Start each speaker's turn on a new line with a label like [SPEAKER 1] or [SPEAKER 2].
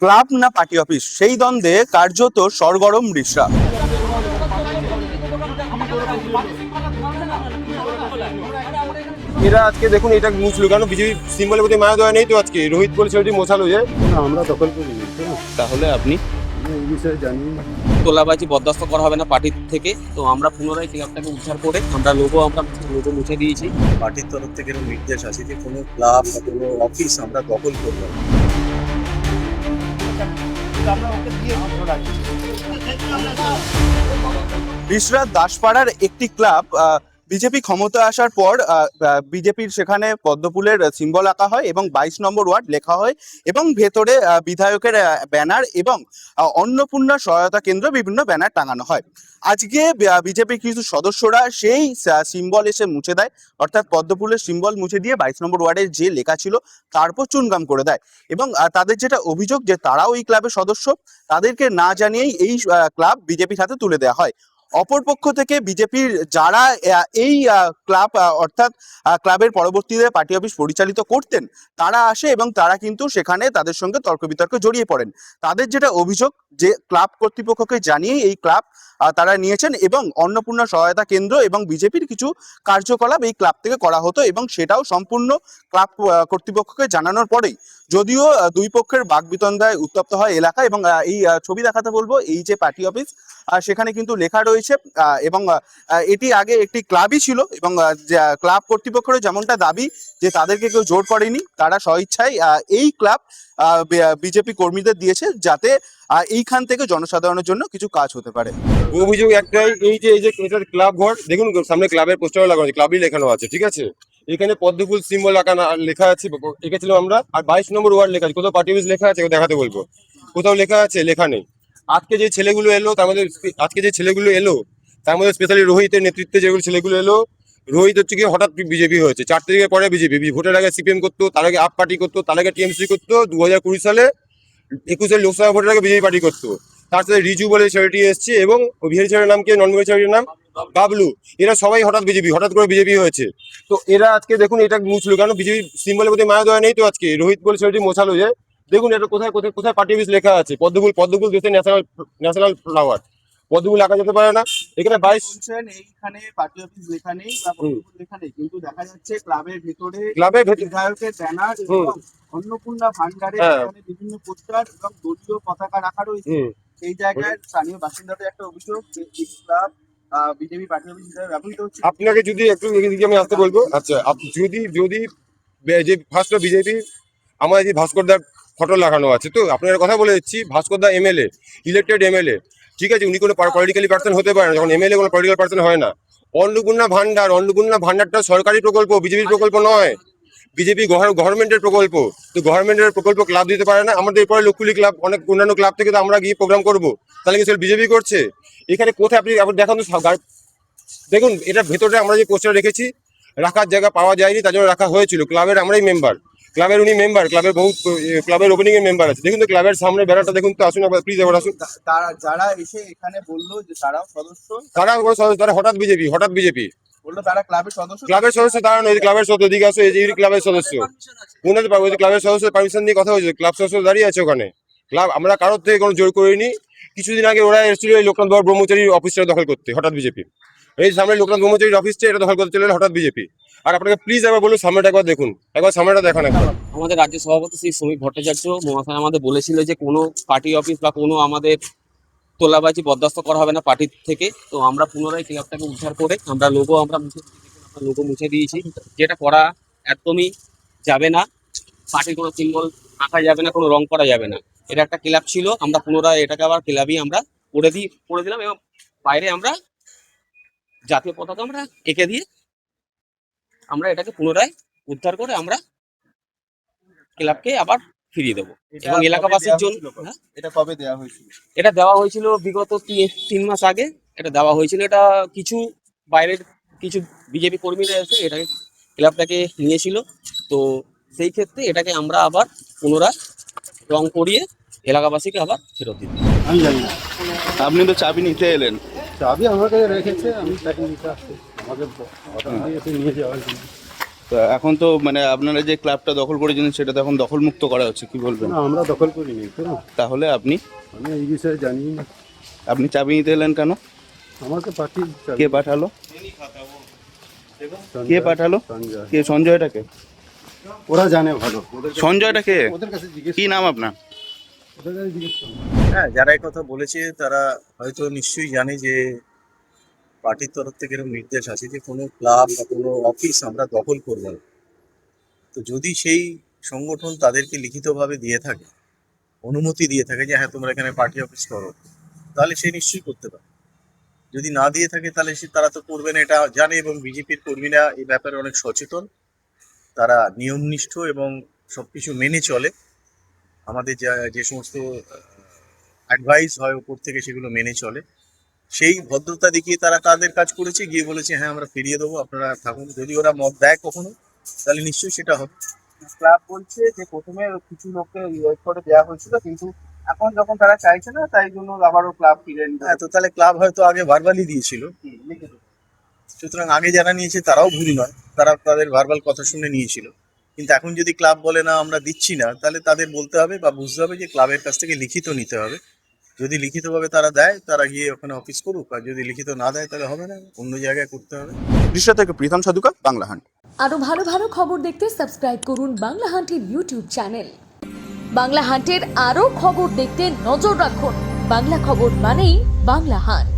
[SPEAKER 1] Club না party office, সেই দ্বন্দ্বে কার্যত সরগরম রিষড়া।
[SPEAKER 2] এরা আজকে দেখুন এটা মুছলো কেন? বিজেপি সিম্বলের প্রতি মায়া দয়া নেই তো? আজকে রোহিত বলে ছেলেটি মোছালো যে
[SPEAKER 3] না, আমরা দখল করিনি।
[SPEAKER 4] তাহলে আপনি
[SPEAKER 3] আমি এই বিষয়ে জানি না।
[SPEAKER 4] তোলাবাজি বরদাস্ত করা হবে না পার্টির থেকে, তো আমরা পুনরায় ক্লাবটাকে উদ্ধার করে আমরা লোগো মুছে দিয়েছি।
[SPEAKER 5] পার্টির তরফ থেকে এরকম নির্দেশ আছে যে কোনো ক্লাব বা কোনো অফিস আমরা দখল করবো না।
[SPEAKER 1] রিষড়ার দাসপাড়ার একটি ক্লাব বিজেপি ক্ষমতায় আসার পর বিজেপির সেখানে পদ্মফুলের সিম্বল আঁকা হয় এবং 22 নম্বর ওয়ার্ড লেখা হয় এবং ভেতরে বিধায়কের ব্যানার এবং অন্নপূর্ণা সহায়তা কেন্দ্র বিভিন্ন ব্যানার টাঙানো হয়। আজকে বিজেপির কিছু সদস্যরা সেই সিম্বল এসে মুছে দেয়, অর্থাৎ পদ্মফুলের সিম্বল মুছে দিয়ে 22 নম্বর ওয়ার্ডের যে লেখা ছিল তারপর চুনকাম করে দেয় এবং তাদের যেটা অভিযোগ যে তারাও এই ক্লাবের সদস্য, তাদেরকে না জানিয়েই এই ক্লাব বিজেপির হাতে তুলে দেওয়া হয়। অপরপক্ষ থেকে বিজেপির যারা এই ক্লাব অর্থাৎ ক্লাবের পরবর্তীতে পার্টি অফিস পরিচালিত করতেন তারা আসে এবং তারা কিন্তু সেখানে তাদের সঙ্গে তর্ক বিতর্কে জড়িয়ে পড়েন। তাদের যেটা অভিযোগ যে ক্লাব কর্তৃপক্ষকে জানিয়ে এই ক্লাব তারা নিয়েছেন এবং অন্নপূর্ণা সহায়তা কেন্দ্র এবং বিজেপির কিছু কার্যকলাপ এই ক্লাব থেকে করা হতো এবং সেটাও সম্পূর্ণ ক্লাব কর্তৃপক্ষকে জানানোর পরেই, যদিও দুই পক্ষের বাকবিতণ্ডায় উত্তপ্ত হয় এলাকা এবং এই ছবি দেখাতে বলবো, এই যে পার্টি অফিস সেখানে কিন্তু লেখা রয়েছে এবং এটি আগে একটি ক্লাবই ছিল এবং ক্লাব কর্তৃপক্ষের যেমনটা দাবি যে তাদেরকে কেউ জোর করেনি, তারা স্বইচ্ছায় এই ক্লাব বিজেপি কর্মীদের দিয়েছে যাতে এইখান থেকে জনসাধারণের জন্য কিছু কাজ হতে পারে।
[SPEAKER 2] অভিযোগ একটাই, এই যে এটার ক্লাব ঘর দেখুন, সামনে ক্লাবের পোস্টার লাগানো আছে, ক্লাবই লেখানো আছে, ঠিক আছে? এখানে পদ্মফুল সিম্বল লেখা আছে, এঁকেছিলাম আমরা। আর 22 নম্বর ওয়ার্ড লেখা আছে, কোথাও পার্টি অফিস লেখা আছে দেখাতে বলবো, কোথাও লেখা আছে? লেখা নেই। আজকে যে ছেলেগুলো এলো তার মধ্যে স্পেশালি রোহিতের নেতৃত্বে যেগুলো ছেলেগুলো এলো, রোহিত হচ্ছে কি হঠাৎ বিজেপি হয়েছে, 4 তারিখের পরে বিজেপি। ভোটের আগে সিপিএম করতো, তার আগে আপ পার্টি করতো, তার আগে টিএমসি করতো, 2020 সালে 21 লোকসভা ভোটের আগে বিজেপি পার্টি করতো। তার সাথে রিজু বলে ছেলেটি এসছে এবং বিহারি ছেলের নাম কি, নন বিহারি ছেলেটির নাম বাবলু। এরা সবাই হঠাৎ করে বিজেপি হয়েছে। তো এরা আজকে দেখুন এটা মুছলো কেন? বিজেপি সিম্বলের প্রতি মায়া দয়া নেই তো? আজকে রোহিত বলে ছেলেটি মোছালো যে দেখুন এটা কোথায় পার্টি অফিস লেখা আছে? পদ্মফুল দেশের ন্যাশনাল ফ্লাওয়ার। পদ্মফুল আঁকা যেতে পারে না? এখানে 22
[SPEAKER 1] এইখানে পার্টি অফিস লেখা নেই বা পদ্মফুল লেখা নেই, কিন্তু দেখা যাচ্ছে ক্লাবের ভেতরে বিধায়কের ব্যানার এবং অন্নপূর্ণা ভান্ডারের বিভিন্ন পোস্টার এবং দলীয় পতাকা রাখা রয়েছে। সেই জায়গায় স্থানীয় বাসিন্দাদের একটা অভিযোগ যে এই ক্লাব বিজেপি পার্টি অফিস হিসেবে ব্যবহৃত হচ্ছে।
[SPEAKER 2] আপনাকে যদি একটু এদিকে আমি আসতে বলবো। আচ্ছা, যদি যে ফার্স্ট বিজেপি আমাদের যে ভাস্করদার ফটো লাগানো আছে, তো আপনার কথা বলে দিচ্ছি, ভাস্করদা এমএলএ, ইলেক্টেড এমএলএ, ঠিক আছে? উনি কোনো পলিটিক্যালি পার্সন হতে পারে না, যখন এমএলএ কোনো পলিটিক্যাল পার্সন হয় না। অন্নপূর্ণা ভান্ডারটা সরকারি প্রকল্প, বিজেপির প্রকল্প নয়, বিজেপি গভর্নমেন্টের প্রকল্প। তো গভর্নমেন্টের প্রকল্প ক্লাব দিতে পারে না? আমাদের এরপরে লক্ষ্মী ক্লাব, অনেক অন্যান্য ক্লাব থেকে তো আমরা গিয়ে প্রোগ্রাম করবো, তাহলে কি সেটা বিজেপি করছে? এখানে কোথায় আপনি দেখান তো, দেখুন এটা ভেতরে আমরা যে পোস্টার রেখেছি, রাখার জায়গা পাওয়া যায়নি, তার জন্য রাখা হয়েছিল। ক্লাবের আমরাই মেম্বার, ক্লাবের উনি মেম্বার, ক্লাবের ওপেনিং এর মেম্বার আছে। দেখুন তো ক্লাবের সামনে ব্যানারটা দেখুন তো, আসুন প্লিজ এবার আসুন।
[SPEAKER 1] তারা যারা এসে এখানে বললো যে তারাও সদস্য,
[SPEAKER 2] তারা হঠাৎ বিজেপি
[SPEAKER 1] বললো তারা ক্লাবের সদস্য,
[SPEAKER 2] তারা নয়, ক্লাবের সদস্য দিকে আসো, এই ক্লাবের সদস্য ওনাদের পাবো, ক্লাবের সদস্য পারমিশন দিয়ে কথা হয়েছে, ক্লাব সদস্য দাঁড়িয়ে আছে ওখানে। ক্লাব আমরা কারোর থেকে কোনো জোর করিনি। কিছুদিন আগে ওরা এসেছিল এই লোকনাথ বাবু ব্রহ্মচারীর অফিসটা দখল করতে, হঠাৎ বিজেপি। এই সামনে লোকনাথ ব্রহ্মচারীর অফিসটা এটা দখল করতে চলে হঠাৎ বিজেপি। আর আপনাকে প্লিজ একবার বলুন সামনেটা একবার দেখুন, একবার সামনেটা দেখান একবার।
[SPEAKER 4] আমাদের রাজ্য সভাপতি শ্রী শ্রমিক ভট্টাচার্য মহাশয় আমাদের বলেছিল যে কোনো পার্টি অফিস বা কোনো আমাদের তোলাবাজি বরদাস্ত করা হবে না পার্টির থেকে, তো আমরা পুনরায় ক্লাবটাকে উদ্ধার করে আমরা লোগো মুছে দিয়েছি। যেটা করা একদমই যাবে না, পার্টির কোনো সিম্বল আঁকা যাবে না, কোনো রং করা যাবে না। এটা একটা ক্লাব ছিল, আমরা পুনরায় এটাকে আবার ক্লাবই আমরা করে দিলাম এবং বাইরে আমরা জাতীয় পতাকা আমরা এঁকে দিয়ে আমরা এটাকে পুনরায় উদ্ধার করে আমরা ক্লাবকে আবার ফিরিয়ে দেবো এবং এলাকাবাসীর জন্য।
[SPEAKER 1] এটা কবে দেওয়া হয়েছিল?
[SPEAKER 4] এটা দেওয়া হয়েছিল বিগত 3 মাস আগে এটা দেওয়া হয়েছিল। এটা কিছু বাইরের কিছু বিজেপি কর্মীরা এসে এটাকে ক্লাবটাকে নিয়েছিল, তো সেই ক্ষেত্রে এটাকে আমরা আবার পুনরায় রং করিয়ে এলাকাবাসীকে আবার ফেরত দিই।
[SPEAKER 3] আমি জানি না,
[SPEAKER 1] আপনি তো চাবি নিতে এলেন।
[SPEAKER 3] চাবি আমার কাছে রেখেছে, আমি তাকে নিতে আসছি, আমাকে অর্ডার দিয়েছে নিয়ে যাওয়ার জন্য।
[SPEAKER 1] তো এখন তো মানে আপনারা যে ক্লাবটা দখল করেছেন সেটা তো এখন দখলমুক্ত করা হচ্ছে, কি বলবেন?
[SPEAKER 3] না আমরা দখল করিনি তো,
[SPEAKER 1] তাহলে আপনি
[SPEAKER 3] আমি এই বিষয়ে জানি না।
[SPEAKER 1] আপনি চাবি নিতে এলেন কেন?
[SPEAKER 3] আমাকে পাঠিয়ে
[SPEAKER 1] কে পাঠালো? কে পাঠালো?
[SPEAKER 3] সঞ্জয়।
[SPEAKER 1] কে সঞ্জয়টাকে?
[SPEAKER 3] ওরা জানে ভালো, ওদের কাছে-
[SPEAKER 1] সঞ্জয়টাকে?
[SPEAKER 3] ওদের কাছে জিজ্ঞেস
[SPEAKER 1] কি নাম আপনার?
[SPEAKER 3] ওদের কাছে জিজ্ঞেস করুন।
[SPEAKER 5] হ্যাঁ, যারা এই কথা বলেছে তারা হয়তো নিশ্চয়ই জানে যে পার্টির তরফ থেকে এরকম নির্দেশ আছে যে কোনো ক্লাব বা কোনো অফিস আমরা দখল করবো না। তো যদি সেই সংগঠন তাদেরকে লিখিতভাবে দিয়ে থাকে, অনুমতি দিয়ে থাকে যে হ্যাঁ তোমরা এখানে পার্টি অফিস করো, তাহলে সে নিশ্চয়ই করতে পারে। যদি না দিয়ে থাকে তাহলে তারা তো করবে না, এটা জানে। এবং বিজেপির কর্মীরা এই ব্যাপারে অনেক সচেতন, তারা নিয়মনিষ্ঠ এবং সবকিছু মেনে চলে। আমাদের যে সমস্ত অ্যাডভাইস হয় উপর থেকে সেগুলো মেনে চলে। সেই ভদ্রতা দেখিয়ে তারা তাদের কাজ করেছে, গিয়ে বলেছে হ্যাঁ আমরা ফিরিয়ে দেবো, আপনারা থাকুন। যদি ওরা মত দেয় কখনো, তাহলে নিশ্চয়ই সেটা হবে।
[SPEAKER 1] ক্লাব বলছে যে প্রথমে কিছু লোককে রিকোয়েস্ট করে দেওয়া হয়েছিল, কিন্তু এখন যখন তারা চাইছে না তাই জন্য আবারও ক্লাব ফিরে
[SPEAKER 5] হ্যাঁ, তো তাহলে ক্লাব হয়তো আগে ভার্বালি দিয়েছিল, সুতরাং আগে যারা নিয়েছে তারাও ভুল নয়, তারা তাদের ভার্বাল কথা শুনে নিয়েছিল। কিন্তু এখন যদি ক্লাব বলে না আমরা দিচ্ছি না, তাহলে তাদের বলতে হবে বা বুঝতে হবে যে ক্লাবের কাছ থেকে লিখিত নিতে হবে। যদি লিখিতভাবে তারা দেয়, তারা গিয়ে ওখানে অফিস করুক, আর যদি লিখিত না দেয় তাহলে হবে না, অন্য জায়গায় করতে হবে।
[SPEAKER 1] দৃশ্য থেকে প্রীতম সাধুকা, বাংলা হান্ট।
[SPEAKER 6] আরো ভালো ভালো খবর দেখতে সাবস্ক্রাইব করুন বাংলা হান্টের ইউটিউব চ্যানেল। বাংলা হান্টের আরো খবর দেখতে নজর রাখুন। বাংলা খবর মানেই বাংলা হান্ট।